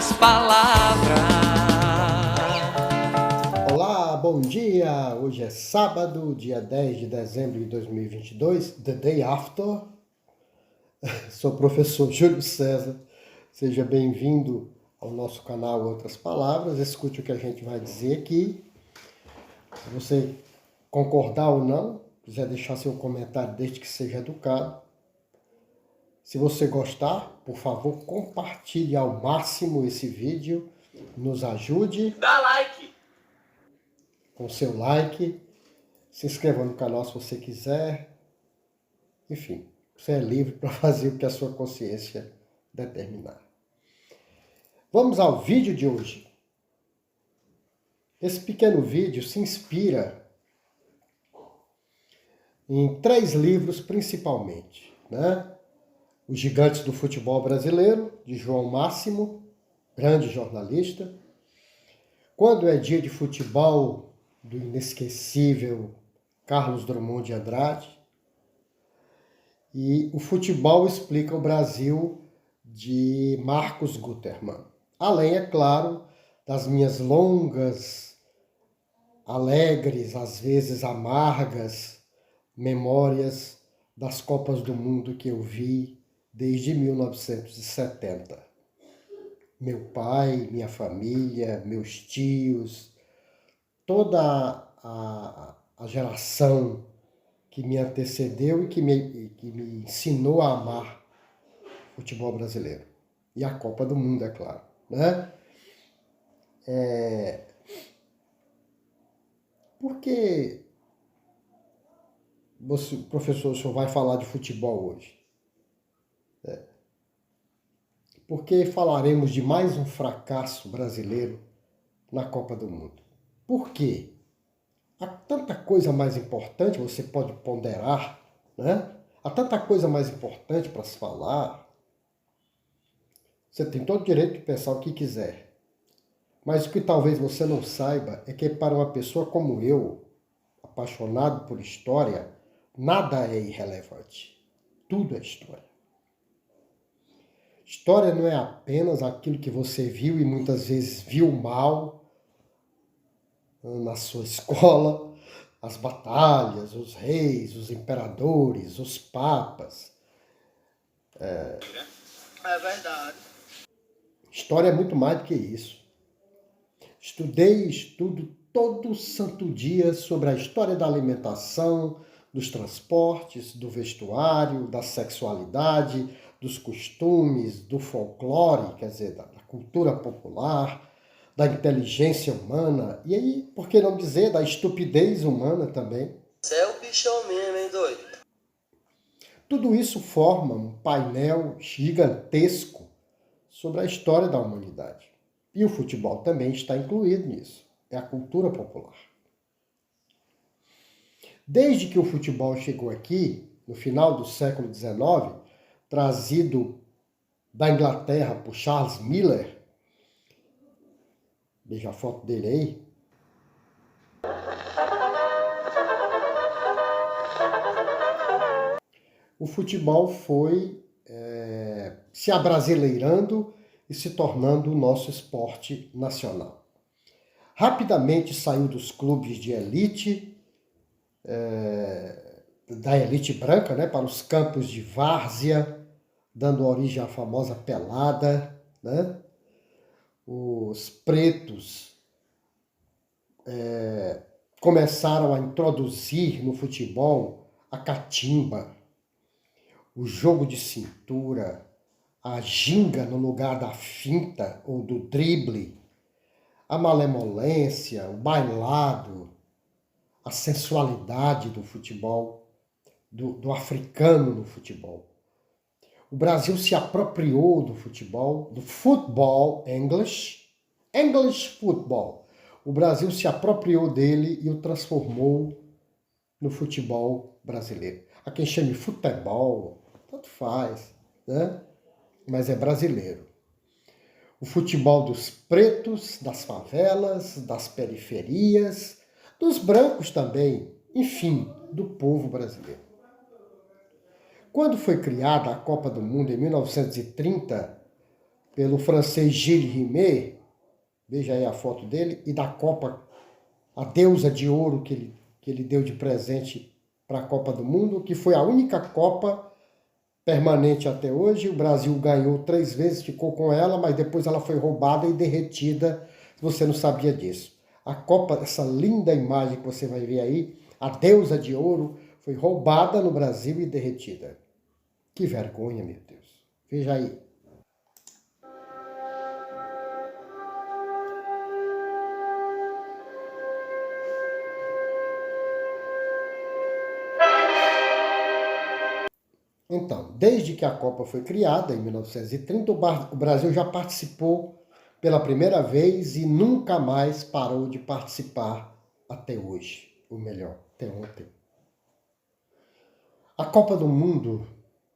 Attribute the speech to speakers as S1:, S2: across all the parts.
S1: outras palavras.
S2: Olá, bom dia! Hoje é sábado, dia 10 de dezembro de 2022, the day after. Sou o professor Júlio César. Seja bem-vindo ao nosso canal Outras Palavras. Escute o que a gente vai dizer aqui. Se você concordar ou não, quiser deixar seu comentário desde que seja educado. Se você gostar, por favor, compartilhe ao máximo esse vídeo. Nos ajude.
S1: Dá like!
S2: Com seu like. Se inscreva no canal se você quiser. Enfim, você é livre para fazer o que a sua consciência determinar. Vamos ao vídeo de hoje. Esse pequeno vídeo se inspira em 3 livros principalmente, né? Os Gigantes do Futebol Brasileiro, de João Máximo, grande jornalista. Quando é Dia de Futebol, do inesquecível Carlos Drummond de Andrade. E O Futebol Explica o Brasil, de Marcos Gutermann. Além, é claro, das minhas longas, alegres, às vezes amargas, memórias das Copas do Mundo que eu vi desde 1970. Meu pai, minha família, meus tios, toda a geração que me antecedeu e que me ensinou a amar o futebol brasileiro. E a Copa do Mundo, é claro, né? Por que, professor, o senhor vai falar de futebol hoje? Porque falaremos de mais um fracasso brasileiro na Copa do Mundo. Por quê? Há tanta coisa mais importante, você pode ponderar, né? Há tanta coisa mais importante para se falar. Você tem todo o direito de pensar o que quiser. Mas o que talvez você não saiba é que para uma pessoa como eu, apaixonado por história, nada é irrelevante. Tudo é história. História não é apenas aquilo que você viu e muitas vezes viu mal na sua escola, as batalhas, os reis, os imperadores, os papas.
S3: É verdade.
S2: História é muito mais do que isso. Estudei e estudo todo santo dia sobre a história da alimentação, dos transportes, do vestuário, da sexualidade, dos costumes, do folclore, quer dizer, da cultura popular, da inteligência humana, e aí, por que não dizer, da estupidez humana também.
S3: Você é o bichão mesmo, hein, doido?
S2: Tudo isso forma um painel gigantesco sobre a história da humanidade. E o futebol também está incluído nisso. É a cultura popular. Desde que o futebol chegou aqui, no final do século XIX, trazido da Inglaterra por Charles Miller, veja a foto dele aí, o futebol foi se abrasileirando e se tornando o nosso esporte nacional. Rapidamente saiu dos clubes de elite, da elite branca, né, para os campos de várzea, dando origem à famosa pelada, né? Os pretos começaram a introduzir no futebol a catimba, o jogo de cintura, a ginga no lugar da finta ou do drible, a malemolência, o bailado, a sensualidade do futebol, do africano no futebol. O Brasil se apropriou do futebol, do football English football. O Brasil se apropriou dele e o transformou no futebol brasileiro. Há quem chame futebol, tanto faz, né? Mas é brasileiro. O futebol dos pretos, das favelas, das periferias, dos brancos também, enfim, do povo brasileiro. Quando foi criada a Copa do Mundo em 1930, pelo francês Gilles Rimet, veja aí a foto dele, e da Copa, a deusa de ouro que ele deu de presente para a Copa do Mundo, que foi a única Copa permanente até hoje. O Brasil ganhou 3 vezes, ficou com ela, mas depois ela foi roubada e derretida. Você não sabia disso. A Copa, essa linda imagem que você vai ver aí, a deusa de ouro, foi roubada no Brasil e derretida. Que vergonha, meu Deus. Veja aí. Então, desde que a Copa foi criada, em 1930, o Brasil já participou pela primeira vez e nunca mais parou de participar até hoje. Ou melhor, até ontem. A Copa do Mundo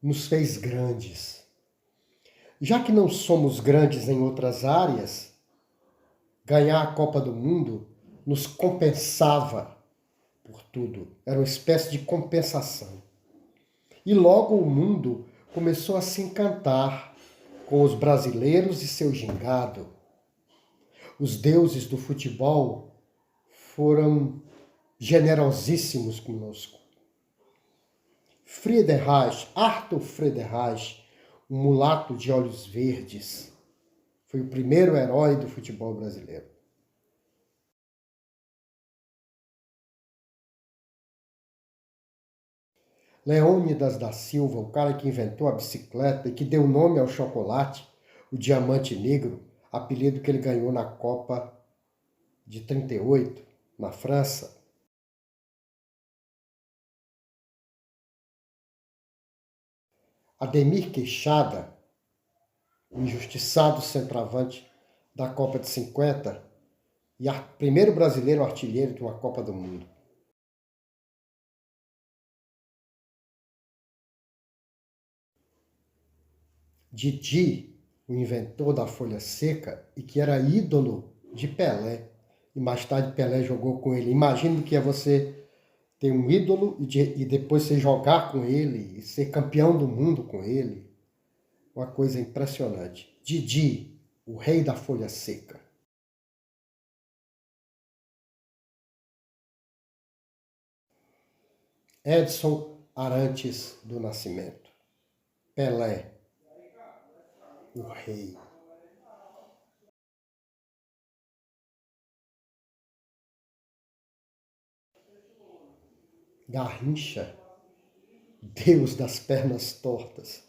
S2: nos fez grandes. Já que não somos grandes em outras áreas, ganhar a Copa do Mundo nos compensava por tudo. Era uma espécie de compensação. E logo o mundo começou a se encantar com os brasileiros e seu gingado. Os deuses do futebol foram generosíssimos conosco. Arthur Friedreich, um mulato de olhos verdes, foi o primeiro herói do futebol brasileiro. Leônidas da Silva, o cara que inventou a bicicleta e que deu nome ao chocolate, o diamante negro, apelido que ele ganhou na Copa de 38, na França. Ademir Queixada, o injustiçado centroavante da Copa de 50 e primeiro brasileiro artilheiro de uma Copa do Mundo. Didi, o inventor da folha seca e que era ídolo de Pelé. E mais tarde Pelé jogou com ele. Imagina que é você ter um ídolo e depois você jogar com ele e ser campeão do mundo com ele. Uma coisa impressionante. Didi, o rei da folha seca. Edson Arantes do Nascimento. Pelé, o rei. Garrincha, deus das pernas tortas,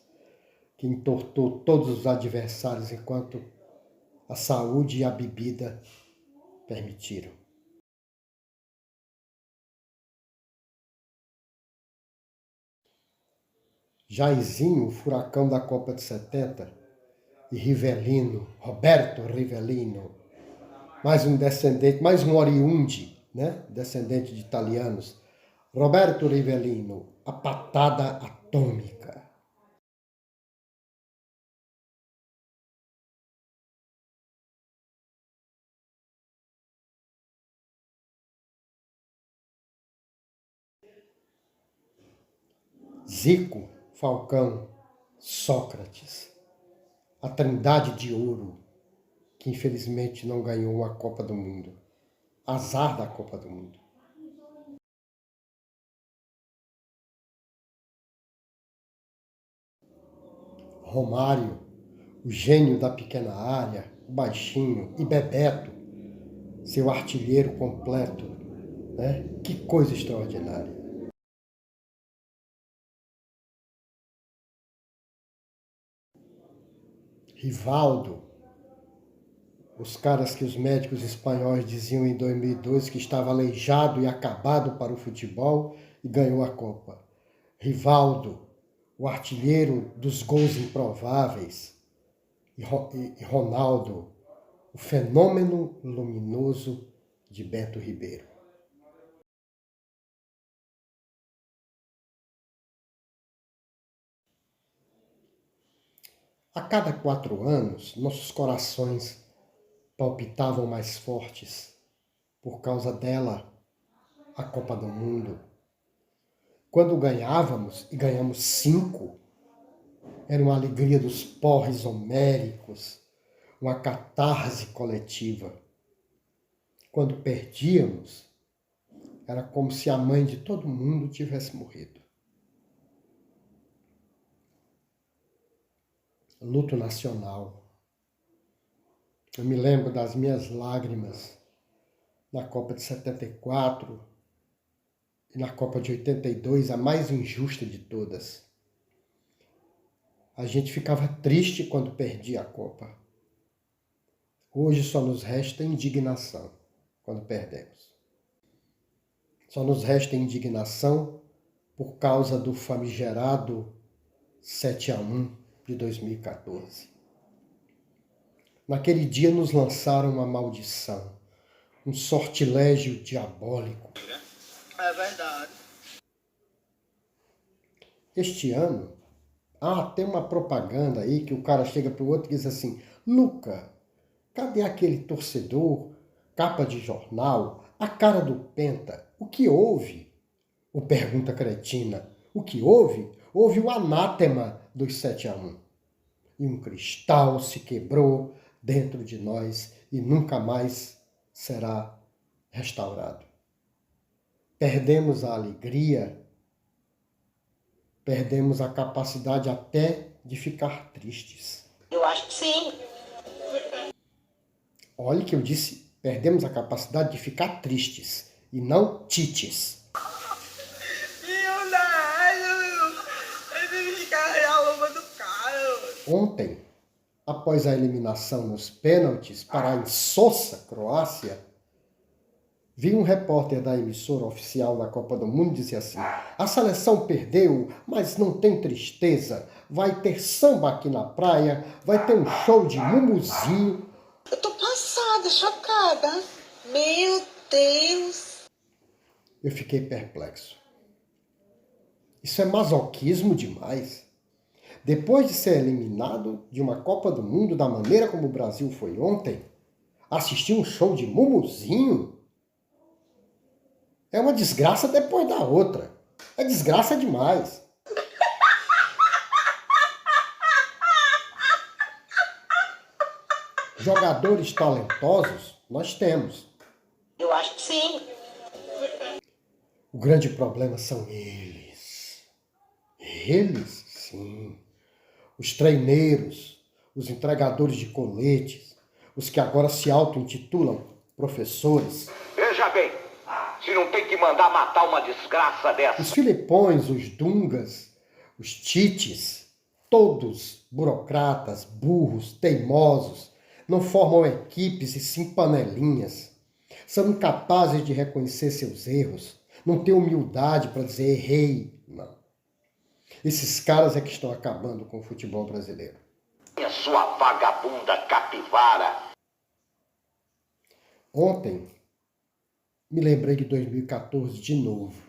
S2: que entortou todos os adversários enquanto a saúde e a bebida permitiram. Jairzinho, o furacão da Copa de 70, e Rivellino, Roberto Rivellino, mais um descendente, mais um oriundi, né? Descendente de italianos, Roberto Rivellino, a patada atômica. Zico, Falcão, Sócrates, a trindade de ouro, que infelizmente não ganhou a Copa do Mundo. Azar da Copa do Mundo. Romário, o gênio da pequena área, o baixinho, e Bebeto, seu artilheiro completo, né? Que coisa extraordinária. Rivaldo, os caras que os médicos espanhóis diziam em 2002 que estava aleijado e acabado para o futebol e ganhou a Copa. Rivaldo, o artilheiro dos gols improváveis. E Ronaldo, o fenômeno luminoso de Beto Ribeiro. A cada 4 anos, nossos corações palpitavam mais fortes por causa dela, a Copa do Mundo. Quando ganhávamos, e ganhamos 5, era uma alegria dos porres homéricos, uma catarse coletiva. Quando perdíamos, era como se a mãe de todo mundo tivesse morrido. Luto nacional. Eu me lembro das minhas lágrimas na Copa de 74 e na Copa de 82, a mais injusta de todas. A gente ficava triste quando perdia a Copa. Hoje só nos resta indignação quando perdemos. Só nos resta indignação por causa do famigerado 7-1 de 2014. Naquele dia nos lançaram uma maldição, um sortilégio diabólico.
S3: É verdade.
S2: Este ano, tem uma propaganda aí que o cara chega pro outro e diz assim: Luca, cadê aquele torcedor, capa de jornal, a cara do Penta? O que houve? Ou pergunta cretina: o que houve? Houve o anátema dos 7-1. E um cristal se quebrou dentro de nós e nunca mais será restaurado. Perdemos a alegria, perdemos a capacidade até de ficar tristes.
S4: Eu acho que sim.
S2: Olha que eu disse, perdemos a capacidade de ficar tristes e não tites. Ontem, após a eliminação nos pênaltis para a insossa Croácia, vi um repórter da emissora oficial da Copa do Mundo dizer assim: a seleção perdeu, mas não tem tristeza. Vai ter samba aqui na praia, vai ter um show de mumuzinho.
S4: Eu tô passada, chocada. Meu Deus.
S2: Eu fiquei perplexo. Isso é masoquismo demais. Depois de ser eliminado de uma Copa do Mundo da maneira como o Brasil foi ontem, assistir um show de mumuzinho é uma desgraça depois da outra. É desgraça demais. Jogadores talentosos nós temos.
S4: Eu acho que sim.
S2: O grande problema são eles. Eles, sim. Os treineiros, os entregadores de coletes, os que agora se auto-intitulam professores.
S5: Veja bem, se não tem que mandar matar uma desgraça dessa.
S2: Os filipões, os dungas, os tites, todos burocratas, burros, teimosos, não formam equipes e sim panelinhas. São incapazes de reconhecer seus erros, não têm humildade para dizer errei, não. Esses caras é que estão acabando com o futebol brasileiro.
S5: A sua vagabunda capivara.
S2: Ontem, me lembrei de 2014 de novo.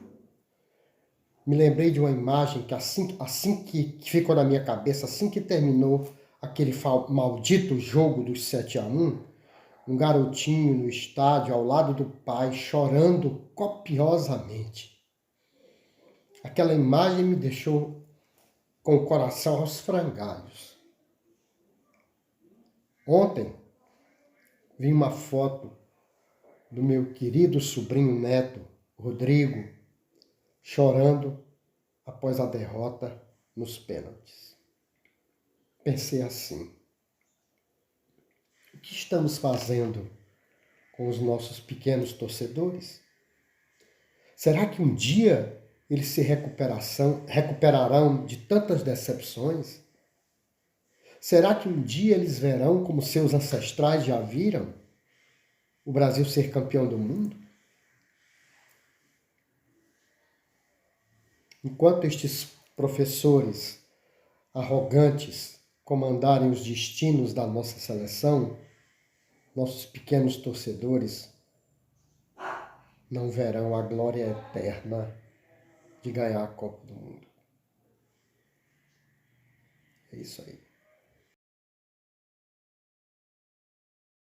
S2: Me lembrei de uma imagem que assim que ficou na minha cabeça, assim que terminou aquele maldito jogo dos 7-1, um garotinho no estádio ao lado do pai chorando copiosamente. Aquela imagem me deixou com o coração aos frangalhos. Ontem, vi uma foto do meu querido sobrinho neto, Rodrigo, chorando após a derrota nos pênaltis. Pensei assim: o que estamos fazendo com os nossos pequenos torcedores? Será que um dia eles se recuperarão de tantas decepções? Será que um dia eles verão, como seus ancestrais já viram, o Brasil ser campeão do mundo? Enquanto estes professores arrogantes comandarem os destinos da nossa seleção, nossos pequenos torcedores não verão a glória eterna de ganhar a Copa do Mundo. É isso aí.